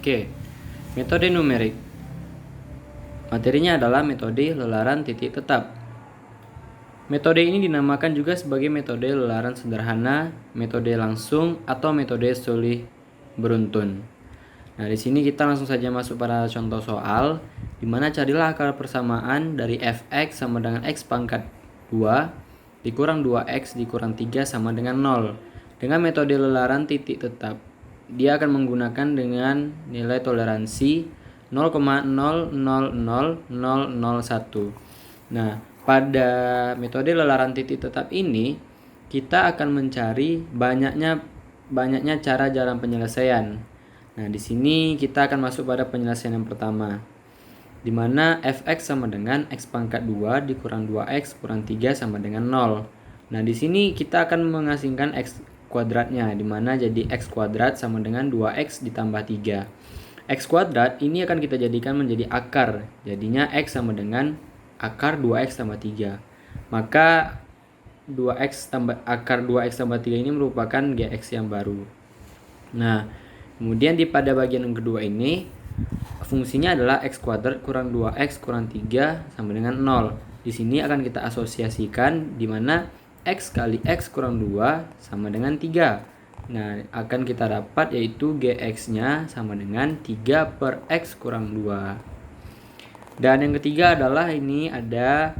Oke, metode numerik. Materinya adalah metode lelaran titik tetap. Metode ini dinamakan juga sebagai metode lelaran sederhana, metode langsung, atau metode sulih beruntun. Nah, di sini kita langsung saja masuk pada contoh soal, di mana carilah akar persamaan dari fx sama dengan x pangkat 2 dikurang 2x dikurang 3 sama dengan 0 dengan metode lelaran titik tetap. Dia akan menggunakan dengan nilai toleransi 0,000001. Nah, pada metode lelaran titik tetap ini kita akan mencari banyaknya cara jalan penyelesaian. Nah, di sini kita akan masuk pada penyelesaian yang pertama, di mana fx sama dengan x pangkat 2 dikurang 2x kurang 3 sama dengan 0. Nah, di sini kita akan mengasingkan x kuadratnya, di mana jadi x kuadrat sama dengan 2x ditambah 3. X kuadrat ini akan kita jadikan menjadi akar, jadinya x sama dengan akar 2x tambah 3. Maka akar 2x tambah 3 ini merupakan gx yang baru. Nah, kemudian pada bagian yang kedua ini fungsinya adalah x kuadrat kurang 2x kurang 3 sama dengan 0. Di sini akan kita asosiasikan di mana x kali x kurang 2 sama dengan 3. Nah, akan kita dapat yaitu gx-nya sama dengan 3 per x kurang 2. Dan yang ketiga adalah ini ada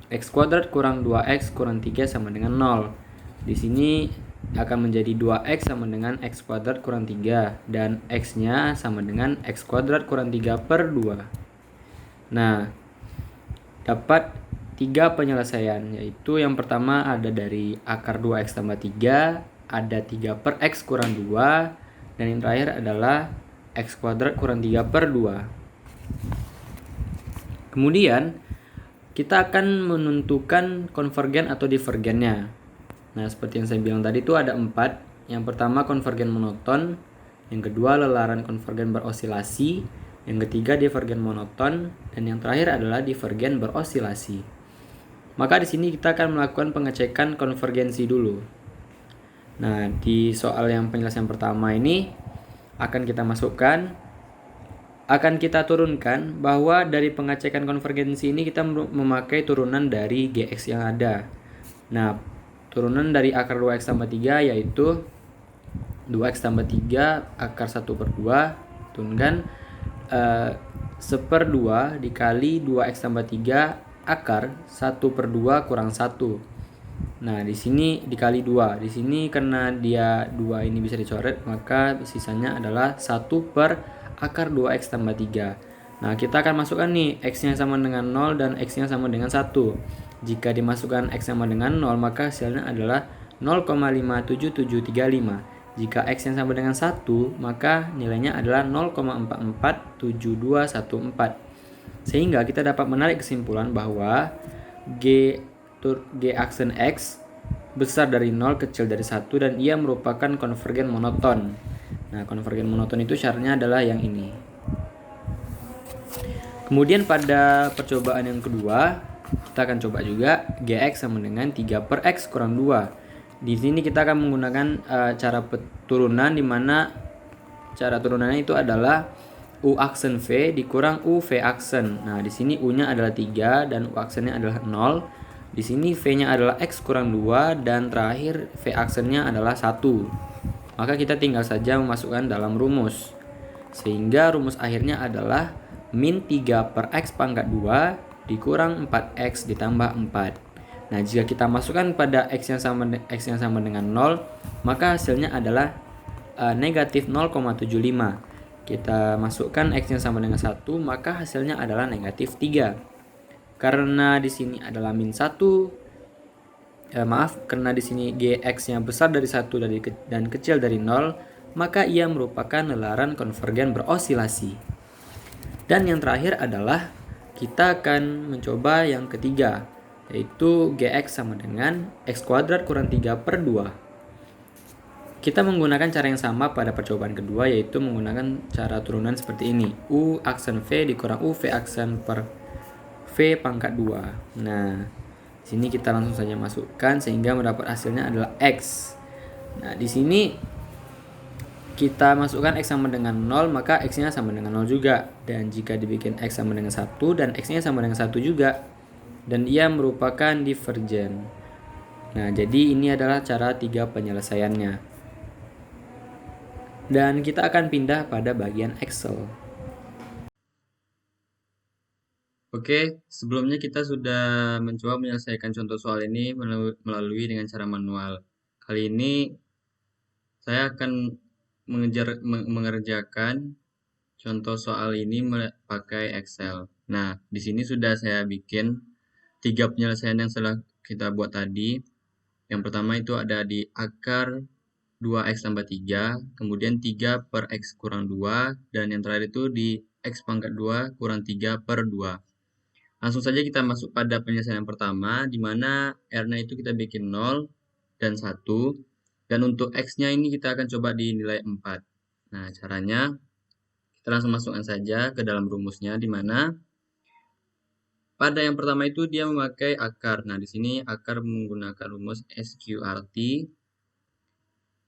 x kuadrat kurang 2x kurang 3 sama dengan 0. Di sini akan menjadi 2x sama dengan x kuadrat kurang 3 dan x-nya sama dengan x kuadrat kurang 3 per 2. Nah, dapat 3 penyelesaian, yaitu yang pertama ada dari akar 2x tambah 3, ada 3 per x kurang 2, dan yang terakhir adalah x kuadrat kurang 3 per 2. Kemudian kita akan menentukan konvergen atau divergennya. Nah, seperti yang saya bilang tadi itu ada 4. Yang pertama konvergen monoton, yang kedua lelaran konvergen berosilasi, yang ketiga divergen monoton, dan yang terakhir adalah divergen berosilasi. Maka di sini kita akan melakukan pengecekan konvergensi dulu. Nah, di soal yang penyelesaian pertama ini akan kita turunkan bahwa dari pengecekan konvergensi ini kita memakai turunan dari gx yang ada. Nah, turunan dari akar 2x tambah 3 yaitu 2x tambah 3 akar 1 per 2 turunkan 1/2 dikali 2x tambah 3 akar 1 per 2 kurang 1. Nah, di sini dikali 2. Di sini karena dia 2 ini bisa dicoret, maka sisanya adalah 1 per akar 2x tambah 3. Nah, kita akan masukkan nih x-nya sama dengan 0 dan x-nya sama dengan 1. Jika dimasukkan x sama dengan 0, maka hasilnya adalah 0,57735. Jika x yang sama dengan 1, maka nilainya adalah 0,447214. Sehingga kita dapat menarik kesimpulan bahwa G aksen X besar dari 0 kecil dari 1 dan ia merupakan konvergen monoton. Nah, konvergen monoton itu syaratnya adalah yang ini. Kemudian pada percobaan yang kedua, kita akan coba juga Gx sama dengan 3 per X kurang 2. Di sini kita akan menggunakan cara turunan, di mana cara turunannya itu adalah U aksen V dikurang U V aksen. Nah, di sini U-nya adalah 3 dan U aksennya adalah 0. Di sini V-nya adalah X kurang 2 dan terakhir V aksennya adalah 1. Maka kita tinggal saja memasukkan dalam rumus. Sehingga rumus akhirnya adalah min 3 per X pangkat 2 dikurang 4X ditambah 4. Nah, jika kita masukkan pada X yang sama dengan 0, maka hasilnya adalah negatif 0,75. Kita masukkan X yang sama dengan 1, maka hasilnya adalah negatif 3. Karena di sini adalah min 1, karena di sini Gx yang besar dari 1 dan kecil dari 0, maka ia merupakan lelaran konvergen berosilasi. Dan yang terakhir adalah kita akan mencoba yang ketiga, yaitu Gx sama dengan x kuadrat kurang 3 per 2. Kita menggunakan cara yang sama pada percobaan kedua, yaitu menggunakan cara turunan seperti ini. U aksen V dikurang U V aksen per V pangkat 2. Nah, sini kita langsung saja masukkan sehingga mendapat hasilnya adalah X. Nah, di sini kita masukkan X sama dengan 0, maka X-nya sama dengan 0 juga. Dan jika dibikin X sama dengan 1 dan X-nya sama dengan 1 juga. Dan ia merupakan divergen. Nah, jadi ini adalah cara 3 penyelesaiannya. Dan kita akan pindah pada bagian Excel. Oke, sebelumnya kita sudah mencoba menyelesaikan contoh soal ini melalui dengan cara manual. Kali ini saya akan mengerjakan contoh soal ini pakai Excel. Nah, di sini sudah saya bikin 3 penyelesaian yang sudah kita buat tadi. Yang pertama itu ada di akar 2x tambah 3, kemudian 3 per x kurang 2, dan yang terakhir itu di x pangkat 2 kurang 3 per 2. Langsung saja kita masuk pada penyelesaian yang pertama, di mana R-nya itu kita bikin 0 dan 1. Dan untuk X-nya ini kita akan coba di nilai 4. Nah, caranya kita langsung masukkan saja ke dalam rumusnya, di mana pada yang pertama itu dia memakai akar. Nah, di sini akar menggunakan rumus SQRT.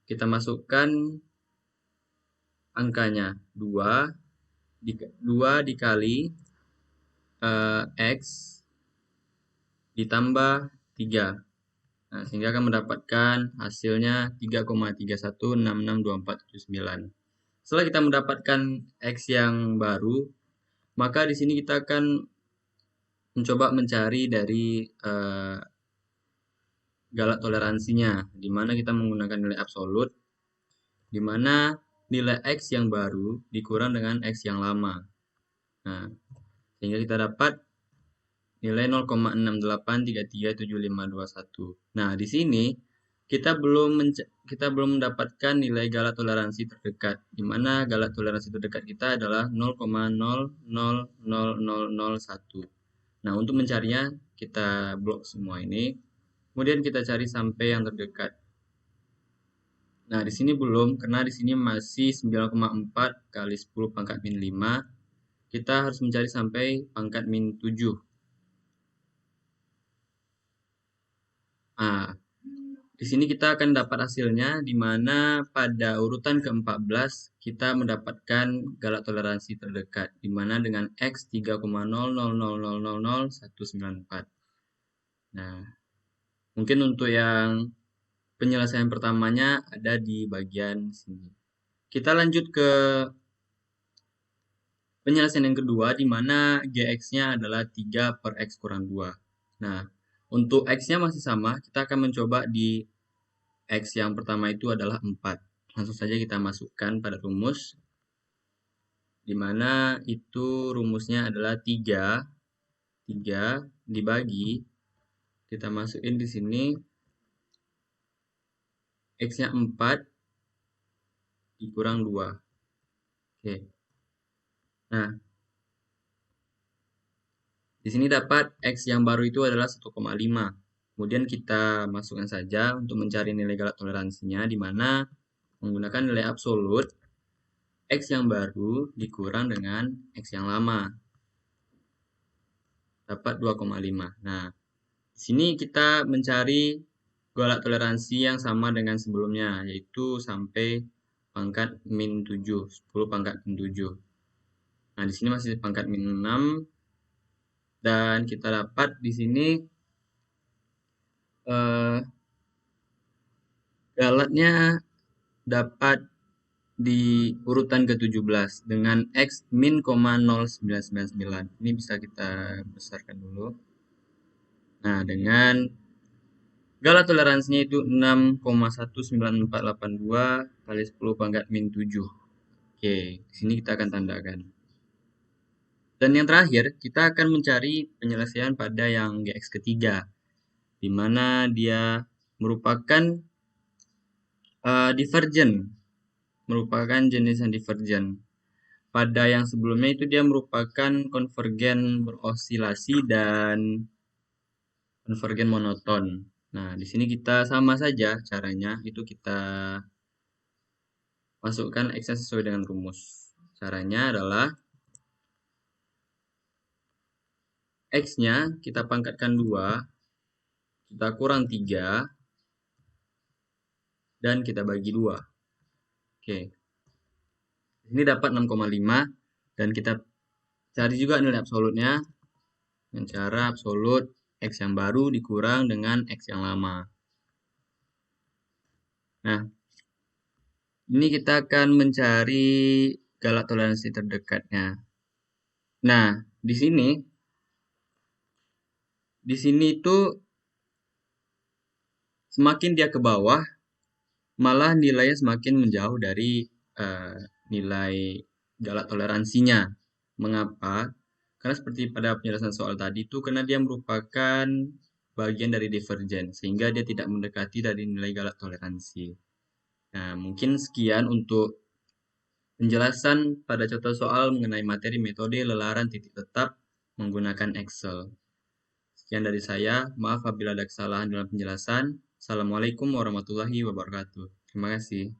Kita masukkan angkanya 2 dikali X ditambah 3. Nah, sehingga akan mendapatkan hasilnya 3,31662479. Setelah kita mendapatkan X yang baru, maka di sini kita akan mencoba mencari dari galak toleransinya, di mana kita menggunakan nilai absolut, di mana nilai X yang baru dikurang dengan X yang lama. Nah, sehingga kita dapat nilai 0,68337521. Nah, di sini kita belum mendapatkan nilai galak toleransi terdekat, di mana galak toleransi terdekat kita adalah 0,000001. Nah, untuk mencarinya kita blok semua ini, kemudian kita cari sampai yang terdekat. Nah, di sini belum, karena di sini masih 9,4 kali 10 pangkat min 5. Kita harus mencari sampai pangkat min 7. Nah, di sini kita akan dapat hasilnya, di mana pada urutan ke-14 kita mendapatkan galak toleransi terdekat, di mana dengan X 3,00000194. Nah, mungkin untuk yang penyelesaian pertamanya ada di bagian sini. Kita lanjut ke penyelesaian yang kedua, di mana GX-nya adalah 3 per X kurang 2. Nah, untuk X-nya masih sama, kita akan mencoba di X yang pertama itu adalah 4. Langsung saja kita masukkan pada rumus, di mana itu rumusnya adalah 3 dibagi, kita masukin di sini, X-nya 4 dikurang 2. Oke. Nah, di sini dapat X yang baru itu adalah 1,5. Kemudian kita masukkan saja untuk mencari nilai galak toleransinya, di mana menggunakan nilai absolut, X yang baru dikurang dengan X yang lama. Dapat 2,5. Nah, di sini kita mencari galak toleransi yang sama dengan sebelumnya, yaitu sampai pangkat min 7, 10 pangkat min 7. Nah, di sini masih pangkat min 6. Dan kita dapat di sini galaknya dapat di urutan ke-17 dengan X min, 0999. Ini bisa kita besarkan dulu. Nah, dengan galak toleransinya itu 6,19482 kali 10 pangkat min 7. Oke, di sini kita akan tandakan. Dan yang terakhir, kita akan mencari penyelesaian pada yang GX ketiga, di mana dia merupakan divergen, merupakan jenis yang divergen. Pada yang sebelumnya itu dia merupakan konvergen berosilasi dan konvergen monoton. Nah, di sini kita sama saja caranya, itu kita masukkan X-nya sesuai dengan rumus. Caranya adalah X-nya kita pangkatkan 2, kita kurang 3, dan kita bagi 2. Oke. Ini dapat 6,5 dan kita cari juga nilai absolutnya dengan cara absolut X yang baru dikurang dengan X yang lama. Nah, ini kita akan mencari galak toleransi terdekatnya. Nah, di sini itu semakin dia ke bawah, malah nilainya semakin menjauh dari nilai galak toleransinya. Mengapa? Karena seperti pada penjelasan soal tadi itu, karena dia merupakan bagian dari divergen, sehingga dia tidak mendekati dari nilai galak toleransi. Nah, mungkin sekian untuk penjelasan pada contoh soal mengenai materi metode lelaran titik tetap menggunakan Excel. Sekian dari saya, maaf apabila ada kesalahan dalam penjelasan. Assalamualaikum warahmatullahi wabarakatuh. Terima kasih.